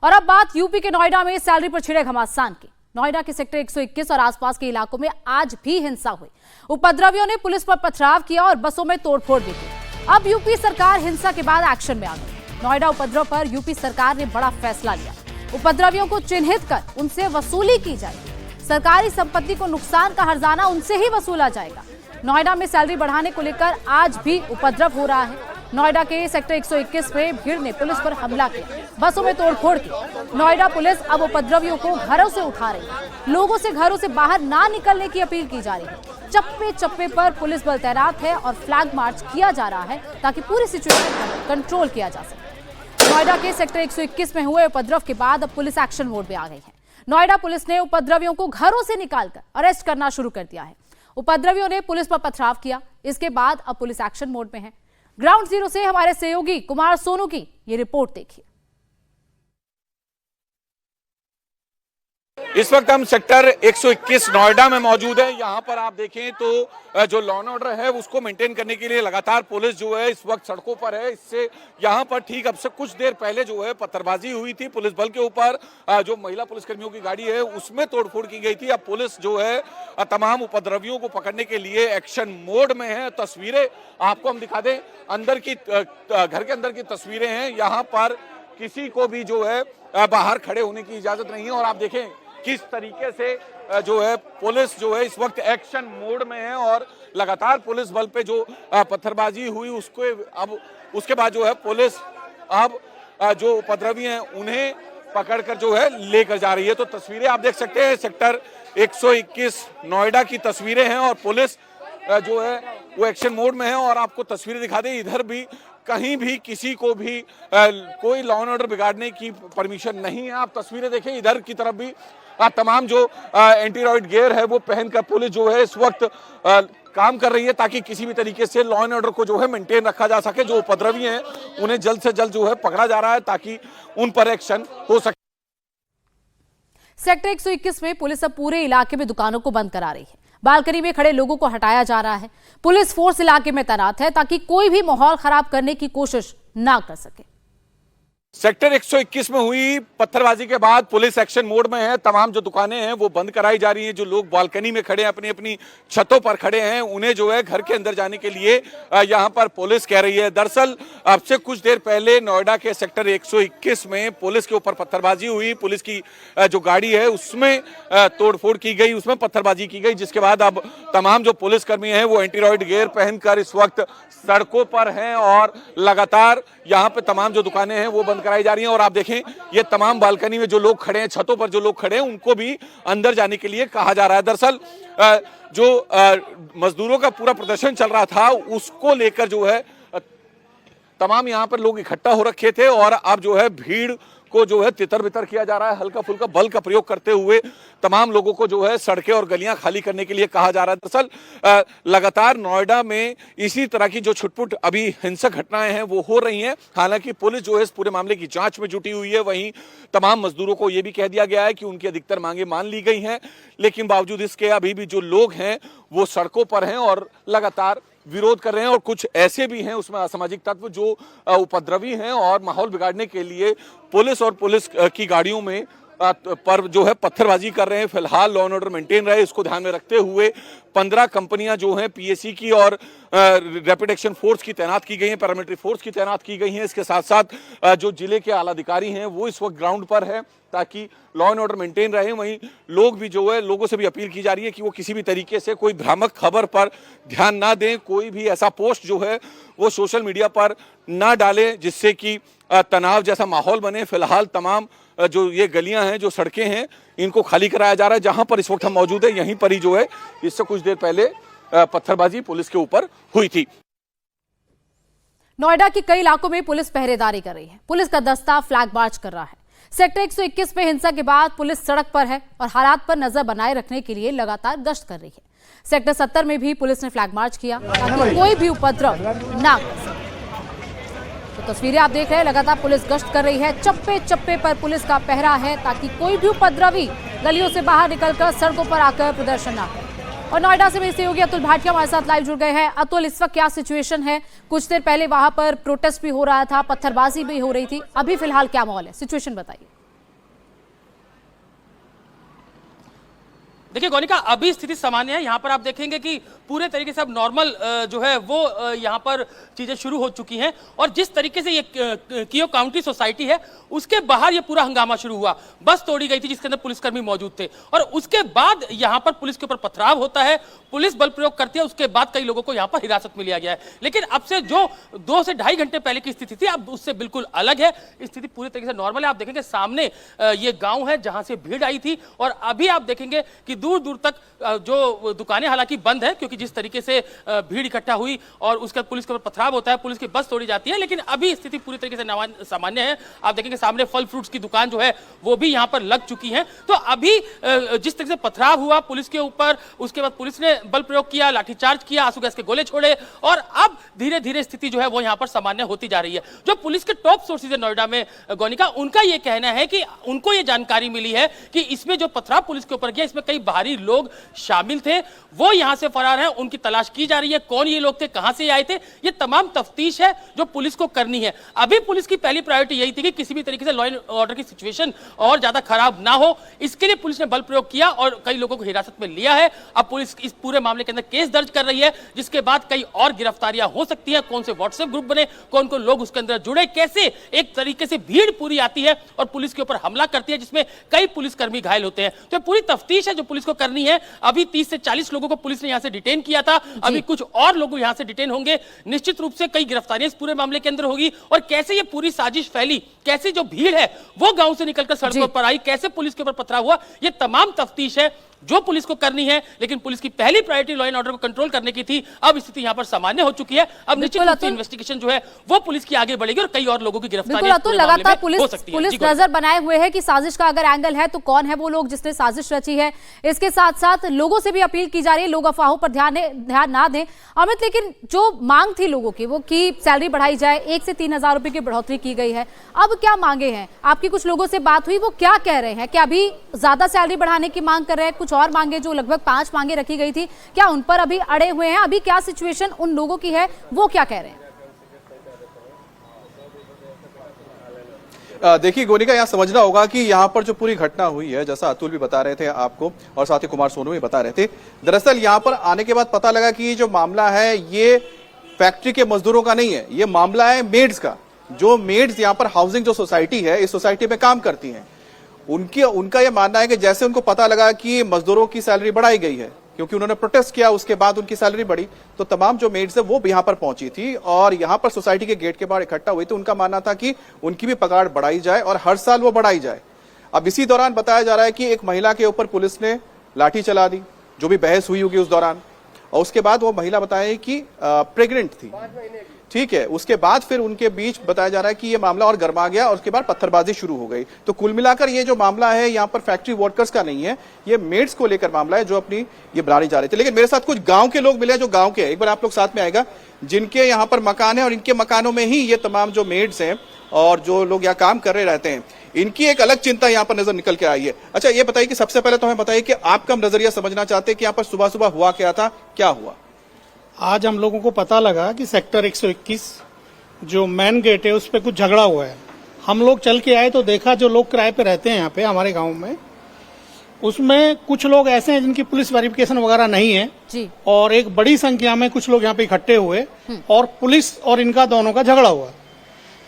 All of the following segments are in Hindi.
और अब बात यूपी के नोएडा में सैलरी पर छिड़े घमासान की। नोएडा के सेक्टर 121 और आसपास के इलाकों में आज भी हिंसा हुई। उपद्रवियों ने पुलिस पर पथराव किया और बसों में तोड़फोड़ भी की। अब यूपी सरकार हिंसा के बाद एक्शन में आ गई। नोएडा उपद्रव पर यूपी सरकार ने बड़ा फैसला लिया। उपद्रवियों को चिन्हित कर उनसे वसूली की जाएगी। सरकारी संपत्ति को नुकसान का हर्जाना उनसे ही वसूला जाएगा। नोएडा में सैलरी बढ़ाने को लेकर आज भी उपद्रव हो रहा है। नोएडा के सेक्टर 121 में भीड़ ने पुलिस पर हमला किया, बसों में तोड़फोड़ की। नोएडा पुलिस अब उपद्रवियों को घरों से उठा रही है। लोगों से घरों से बाहर ना निकलने की अपील की जा रही है। चप्पे चप्पे पर पुलिस बल तैनात है और फ्लैग मार्च किया जा रहा है ताकि पूरी सिचुएशन पर कंट्रोल किया जा सके। नोएडा के सेक्टर 121 में हुए उपद्रव के बाद अब पुलिस एक्शन मोड में आ गई है। नोएडा पुलिस ने उपद्रवियों को घरों से निकालकर अरेस्ट करना शुरू कर दिया है। उपद्रवियों ने पुलिस पर पथराव किया। इसके बाद अब पुलिस एक्शन मोड में है। ग्राउंड जीरो से हमारे सहयोगी कुमार सोनू की ये रिपोर्ट देखिए। इस वक्त हम सेक्टर 121 नोएडा में मौजूद है। यहाँ पर आप देखें तो जो लॉ एंड ऑर्डर है उसको मेंटेन करने के लिए लगातार पुलिस जो है इस वक्त सड़कों पर है। इससे यहाँ पर ठीक अब से कुछ देर पहले जो है पत्थरबाजी हुई थी पुलिस बल के ऊपर। जो महिला पुलिसकर्मियों की गाड़ी है उसमें तोड़फोड़ की गई थी। अब पुलिस जो है तमाम उपद्रवियों को पकड़ने के लिए एक्शन मोड में है। तस्वीरें आपको हम दिखा दें, अंदर की घर के अंदर की तस्वीरें हैं। यहाँ पर किसी को भी जो है बाहर खड़े होने की इजाजत नहीं है। और आप देखें किस तरीके से जो है पुलिस जो है इस वक्त एक्शन मोड में है और लगातार पुलिस बल पे जो पत्थरबाजी हुई उसको अब उसके बाद जो है पुलिस अब जो उपद्रवी हैं उन्हें पकड़कर जो है लेकर जा रही है। तो तस्वीरें आप देख सकते हैं, सेक्टर 121 नोएडा की तस्वीरें हैं और पुलिस जो है वो एक्शन मोड में है। और आपको तस्वीरें दिखा दें, इधर भी कहीं भी किसी को भी कोई लॉ एंड ऑर्डर बिगाड़ने की परमिशन नहीं है। आप तस्वीरें देखें, इधर की तरफ भी तमाम जो एंटी रॉयड गियर है वो पहनकर पुलिस जो है इस वक्त काम कर रही है ताकि किसी भी तरीके से लॉ एंड ऑर्डर को जो है मेंटेन रखा जा सके। जो उपद्रवी हैं उन्हें जल्द से जल्द जो है पकड़ा जा रहा है ताकि उन पर एक्शन हो सके। सेक्टर 121 में पुलिस अब पूरे इलाके में दुकानों को बंद करा रही है। बालकनी में खड़े लोगों को हटाया जा रहा है। पुलिस फोर्स इलाके में तैनात है ताकि कोई भी माहौल खराब करने की कोशिश ना कर सके। सेक्टर 121 में हुई पत्थरबाजी के बाद पुलिस एक्शन मोड में है। तमाम जो दुकानें हैं वो बंद कराई जा रही हैं। जो लोग बालकनी में खड़े हैं, अपनी अपनी छतों पर खड़े हैं, उन्हें जो है घर के अंदर जाने के लिए यहां पर पुलिस कह रही है। दरअसल अब से कुछ देर पहले नोएडा के सेक्टर 121 में पुलिस के ऊपर पत्थरबाजी हुई। पुलिस की जो गाड़ी है उसमें तोड़फोड़ की गई, उसमें पत्थरबाजी की गई, जिसके बाद अब तमाम जो पुलिसकर्मी हैं वो एंटी रॉयड गियर पहनकर इस वक्त सड़कों पर हैं और लगातार यहाँ पे तमाम जो दुकानें हैं वो बंद कराई जा रही हैं। और आप देखें ये तमाम बालकनी में जो लोग खड़े हैं, छतों पर जो लोग खड़े हैं, उनको भी अंदर जाने के लिए कहा जा रहा है। दरअसल जो मजदूरों का पूरा प्रदर्शन चल रहा था उसको लेकर जो है तमाम यहाँ पर लोग इकट्ठा हो रखे थे और अब जो है भीड़ को जो है तितर बितर किया जा रहा है। हल्का फुल्का बल का प्रयोग करते हुए तमाम लोगों को जो है सड़कें और गलियां खाली करने के लिए कहा जा रहा है। दरअसल लगातार नोएडा में इसी तरह की जो छुटपुट अभी हिंसक घटनाएं हैं वो हो रही हैं। हालांकि पुलिस जो है इस पूरे मामले की जांच में जुटी हुई है। वहीं तमाम मजदूरों को ये भी कह दिया गया है कि उनकी अधिकतर मांगे मान ली गई हैं, लेकिन बावजूद इसके अभी भी जो लोग हैं वो सड़कों पर हैं और लगातार विरोध कर रहे हैं। और कुछ ऐसे भी हैं उसमें असामाजिक तत्व जो उपद्रवी हैं और माहौल बिगाड़ने के लिए पुलिस और पुलिस की गाड़ियों में पर जो है पत्थरबाजी कर रहे हैं। फिलहाल लॉ एंड ऑर्डर मेंटेन रहे इसको ध्यान में रखते हुए 15 कंपनियां जो हैं पीएसी की और रैपिड एक्शन फोर्स की तैनात की गई हैं, पैरामिलिट्री फोर्स की तैनात की गई हैं। इसके साथ साथ जो जिले के आला अधिकारी हैं वो इस वक्त ग्राउंड पर है ताकि लॉ एंड ऑर्डर मेंटेन रहे। वहीं लोग भी जो है लोगों से भी अपील की जा रही है कि वो किसी भी तरीके से कोई भ्रामक खबर पर ध्यान ना दें, कोई भी ऐसा पोस्ट जो है वो सोशल मीडिया पर ना डालें जिससे कि तनाव जैसा माहौल बने। फिलहाल तमाम जो ये गलियां हैं, जो सड़कें हैं, इनको खाली कराया जा रहा है। जहां पर इस वक्त हम मौजूद है यहीं पर ही जो है इससे कुछ देर पहले पत्थरबाजी पुलिस के ऊपर हुई थी। नोएडा के कई इलाकों में पुलिस पहरेदारी कर रही है। पुलिस का दस्ता फ्लैग मार्च कर रहा है। सेक्टर 121 में हिंसा के बाद पुलिस सड़क पर है और हालात पर नजर बनाए रखने के लिए लगातार गश्त कर रही है। सेक्टर 70 में भी पुलिस ने फ्लैग मार्च किया ताकि कोई भी उपद्रव ना कर सके। तो तस्वीरें आप देख रहे हैं, लगातार पुलिस गश्त कर रही है। चप्पे चप्पे पर पुलिस का पहरा है ताकि कोई भी उपद्रवी गलियों से बाहर निकलकर सड़कों पर आकर प्रदर्शन ना करे। और नोएडा से मेरे सहयोगी अतुल भाटिया हमारे साथ लाइव जुड़ गए हैं। अतुल, इस वक्त क्या सिचुएशन है? कुछ देर पहले वहां पर प्रोटेस्ट भी हो रहा था, पत्थरबाजी भी हो रही थी, अभी फिलहाल क्या माहौल है? सिचुएशन बताइए। देखिए गोनिका, अभी स्थिति सामान्य है। यहाँ पर आप देखेंगे कि पूरे तरीके से अब नॉर्मल जो है वो यहाँ पर चीजें शुरू हो चुकी हैं। और जिस तरीके से ये कियो काउंटी सोसाइटी है उसके बाहर ये पूरा हंगामा शुरू हुआ। बस तोड़ी गई थी जिसके अंदर पुलिसकर्मी मौजूद थे और उसके बाद यहाँ पर पुलिस के ऊपर पथराव होता है, पुलिस बल प्रयोग करती है। उसके बाद कई लोगों को यहाँ पर हिरासत में लिया गया है। लेकिन अब से जो 2 से ढाई घंटे पहले की स्थिति थी अब उससे बिल्कुल अलग है। स्थिति पूरी तरीके से नॉर्मल है। आप देखेंगे सामने ये गांव है जहां से भीड़ आई थी और अभी आप देखेंगे कि दूर दूर तक जो दुकानें हालांकि बंद है, क्योंकि जिस तरीके से भीड़ इकट्ठा हुई और उसके बाद पुलिस के ऊपर पथराव होता है, पुलिस की बस तोड़ी जाती है। लेकिन अभी स्थिति पूरी तरीके से सामान्य है। आप देखेंगे सामने फल फ्रूट्स की दुकान जो है वो भी यहां पर लग चुकी है। तो अभी जिस तरीके से पथराव हुआ पुलिस के ऊपर, उसके बाद पुलिस ने बल प्रयोग किया, लाठीचार्ज किया, आंसू गैस के गोले छोड़े और अब धीरे धीरे स्थिति जो है वो यहां पर सामान्य होती जा रही है। जो पुलिस के टॉप सोर्सेज है नोएडा में गोनिका, उनका यह कहना है कि उनको यह जानकारी मिली है कि इसमें जो पथराव पुलिस के ऊपर किया इसमें कई बाहरी लोग शामिल थे, वो यहां से फरार हैं। उनकी तलाश की जा रही है, कौन ये लोग थे, कहां से आए थे, ये तमाम तफ्तीश है जो पुलिस को करनी है। अभी पुलिस की पहली प्रायोरिटी यही थी कि किसी भी तरीके से लॉ एंड ऑर्डर की सिचुएशन और ज्यादा खराब ना हो, इसके लिए पुलिस ने बल प्रयोग किया और कई लोगों को हिरासत में लिया है। अब पुलिस इस पूरे मामले के अंदर केस दर्ज कर रही है, जिसके बाद कई और गिरफ्तारियां हो सकती है। कौन से व्हाट्सएप ग्रुप बने, कौन कौन लोग उसके अंदर जुड़े, कैसे एक तरीके से भीड़ पूरी आती है और पुलिस के ऊपर हमला करती है जिसमें कई पुलिसकर्मी घायल होते हैं। तो पूरी तफ्तीश है जो पुलिस को करनी है। अभी 30 से 40 लोगों को पुलिस ने यहां से डिटेन किया था, अभी कुछ और लोग यहां से डिटेन होंगे। निश्चित रूप से कई गिरफ्तारियां इस पूरे मामले के अंदर होगी और कैसे ये पूरी साजिश फैली, कैसे जो भीड़ है वो गांव से निकलकर सड़कों पर आई, कैसे पुलिस के ऊपर पथराव हुआ, ये तमाम तफ्तीश है जो पुलिस को करनी है। लेकिन पुलिस की पहली प्रायोरिटी लॉ एंड ऑर्डर को कंट्रोल करने की थी। अब स्थिति यहां पर सामान्य हो चुकी है। अब निश्चित रूप से इन्वेस्टिगेशन जो है वो पुलिस की आगे बढ़ेगी और कई और लोगों की गिरफ्तारी लगातार पुलिस नजर बनाए हुए है कि साजिश का अगर एंगल है तो कौन है वो लोग जिसने साजिश रची है। इसके साथ साथ लोगों से भी अपील की जा रही है लोग अफवाहों पर ध्यान ना दें। अमित, लेकिन जो मांग थी लोगों की वो की सैलरी बढ़ाई जाए, 1 से 3 हजार रुपए की बढ़ोतरी की गई है। अब क्या मांगे हैं? आपकी कुछ लोगों से बात हुई, वो क्या कह रहे हैं? क्या अभी ज्यादा सैलरी बढ़ाने की मांग कर रहे हैं? कुछ और मांगे जो लगभग 5 मांगे रखी गई थी, क्या उन पर अभी अड़े हुए हैं? अभी क्या सिचुएशन उन लोगों की है, वो क्या कह रहे हैं? देखिए गोनिका, यहाँ समझना होगा कि यहाँ पर जो पूरी घटना हुई है, जैसा अतुल भी बता रहे थे आपको और साथ ही कुमार सोनू भी बता रहे थे, दरअसल यहाँ पर आने के बाद पता लगा कि ये जो मामला है ये फैक्ट्री के मजदूरों का नहीं है, ये मामला है मेड्स का। जो मेड्स यहाँ पर हाउसिंग जो सोसाइटी है, इस सोसाइटी में काम करती हैं, उनका यह मानना है कि जैसे उनको पता लगा कि मजदूरों की सैलरी बढ़ाई गई है, क्योंकि उन्होंने प्रोटेस्ट किया, उसके बाद उनकी सैलरी बढ़ी, तो तमाम जो मेड्स है वो यहां पर पहुंची थी और यहां पर सोसाइटी के गेट के बाहर इकट्ठा हुई। तो उनका मानना था कि उनकी भी पगार बढ़ाई जाए और हर साल वो बढ़ाई जाए। अब इसी दौरान बताया जा रहा है कि एक महिला के ऊपर पुलिस ने लाठी चला दी, जो भी बहस हुई होगी उस दौरान, और उसके बाद वो महिला बताया कि प्रेग्नेंट थी, ठीक है। उसके बाद फिर उनके बीच बताया जा रहा है कि ये मामला और गर्मा गया और उसके बाद पत्थरबाजी शुरू हो गई। तो कुल मिलाकर ये जो मामला है यहाँ पर फैक्ट्री वर्कर्स का नहीं है, ये मेड्स को लेकर मामला है जो अपनी ये बनाने जा रहे थे। लेकिन मेरे साथ कुछ गांव के लोग मिले जो गांव के, एक बार आप लोग साथ में आएगा, जिनके यहाँ पर मकान है और इनके मकानों में ही ये तमाम जो मेड्स हैं और जो लोग यहाँ काम कर रहे रहते हैं, इनकी एक अलग चिंता यहाँ पर नजर निकल के आई है। अच्छा, ये बताइए कि सबसे पहले तो हमें बताइए कि आपका नजरिया समझना चाहते हैं कि यहाँ पर सुबह सुबह हुआ क्या था, क्या हुआ? आज हम लोगों को पता लगा कि सेक्टर 121 जो मेन गेट है उस पर कुछ झगड़ा हुआ है। हम लोग चल के आए तो देखा जो लोग किराए पे रहते हैं यहाँ पे हमारे गांव में, उसमें कुछ लोग ऐसे हैं जिनकी पुलिस वेरिफिकेशन वगैरह नहीं है जी। और एक बड़ी संख्या में कुछ लोग यहाँ पे इकट्ठे हुए और पुलिस और इनका दोनों का झगड़ा हुआ।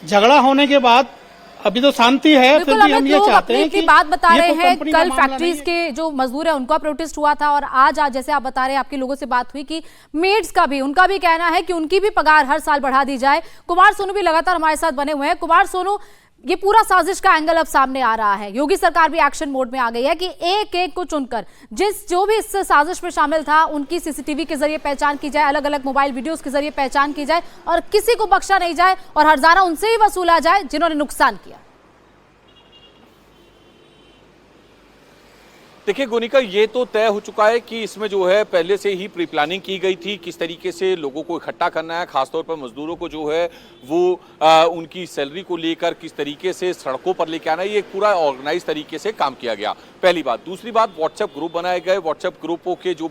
झगड़ा होने के बाद अभी तो शांति है, फिर भी हम ये चाहते हैं कि बात बता रहे हैं कल फैक्ट्रीज के जो मजदूर है उनका प्रोटेस्ट हुआ था और आज जैसे आप बता रहे हैं आपके लोगों से बात हुई कि मेड्स का भी उनका भी कहना है कि उनकी भी पगार हर साल बढ़ा दी जाए। कुमार सोनू भी लगातार हमारे साथ बने हुए हैं। कुमार सोनू, ये पूरा साजिश का एंगल अब सामने आ रहा है, योगी सरकार भी एक्शन मोड में आ गई है कि एक एक को चुनकर जो भी इस साजिश में शामिल था उनकी सीसीटीवी के जरिए पहचान की जाए, अलग अलग मोबाइल वीडियोस के जरिए पहचान की जाए और किसी को बख्शा नहीं जाए और हर्जाना उनसे ही वसूला जाए जिन्होंने नुकसान किया। देखिए गोनिका, ये तो तय हो चुका है कि इसमें जो है पहले से ही प्री प्लानिंग की गई थी, किस तरीके से लोगों को इकट्ठा करना है, खासतौर पर मजदूरों को जो है वो उनकी सैलरी को लेकर किस तरीके से सड़कों पर लेके आना है, ये पूरा ऑर्गेनाइज तरीके से काम किया गया, पहली बात। दूसरी बात, व्हाट्सएप ग्रुप बनाए गए, व्हाट्सएप ग्रुपों के जो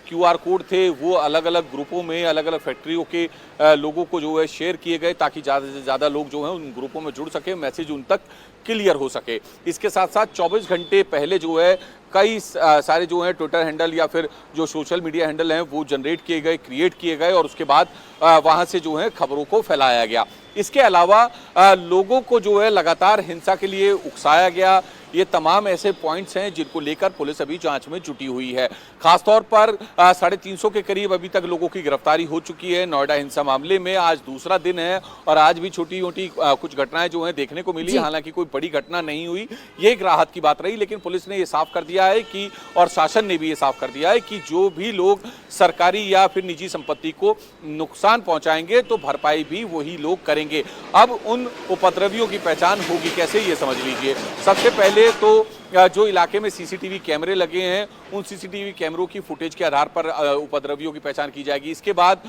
QR कोड थे वो अलग अलग ग्रुपों में अलग अलग फैक्ट्रियों के लोगों को जो है शेयर किए गए ताकि ज़्यादा से ज़्यादा लोग जो हैं उन ग्रुपों में जुड़ सके, मैसेज उन तक क्लियर हो सके। इसके साथ साथ 24 घंटे पहले जो है कई सारे जो हैं ट्विटर हैंडल या फिर जो सोशल मीडिया हैंडल हैं वो जनरेट किए गए, क्रिएट किए गए और उसके बाद वहां से जो है खबरों को फैलाया गया। इसके अलावा लोगों को जो है लगातार हिंसा के लिए उकसाया गया। ये तमाम ऐसे पॉइंट्स हैं जिनको लेकर पुलिस अभी जांच में जुटी हुई है। खासतौर पर 350 के करीब अभी तक लोगों की गिरफ्तारी हो चुकी है नोएडा हिंसा मामले में। आज दूसरा दिन है और आज भी छोटी मोटी कुछ घटनाएं जो हैं देखने को मिली, हालांकि कोई बड़ी घटना नहीं हुई। ये एक राहत की बात रही, लेकिन पुलिस ने ये साफ कर दिया है कि, और शासन ने भी ये साफ कर दिया है कि जो भी लोग सरकारी या फिर निजी संपत्ति को नुकसान पहुंचाएंगे तो भरपाई भी वही लोग करेंगे। अब उन उपद्रवियों की पहचान होगी कैसे, ये समझ लीजिए। सबसे पहले तो जो इलाके में सीसीटीवी कैमरे लगे हैं उन सीसीटीवी कैमरों की फुटेज के आधार पर उपद्रवियों की पहचान की जाएगी। इसके बाद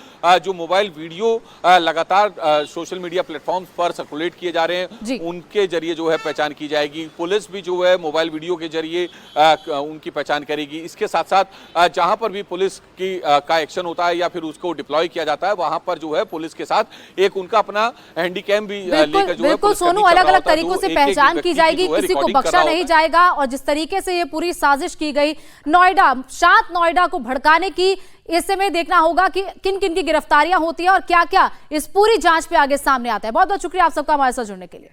जो मोबाइल वीडियो लगातार सोशल मीडिया प्लेटफॉर्म्स पर सर्कुलेट किए जा रहे हैं उनके जरिए जो है पहचान की जाएगी। पुलिस भी जो है मोबाइल वीडियो के जरिए उनकी पहचान करेगी। इसके साथ साथ जहां पर भी पुलिस की का एक्शन होता है या फिर उसको डिप्लॉय किया जाता है वहां पर जो है पुलिस के साथ एक उनका अपना हैंडीकैम भी लेकर जो है बिल्कुल सोनू, अलग अलग तरीकों से पहचान की जाएगी, किसी को बख्शा नहीं जाएगा। और जिस तरीके से ये पूरी साजिश की गई नोएडा, शांत नोएडा को भड़काने की, इस समय देखना होगा कि किन किन की गिरफ्तारियां होती है और क्या क्या इस पूरी जांच पे आगे सामने आता है। बहुत बहुत शुक्रिया आप सबका हमारे साथ जुड़ने के लिए।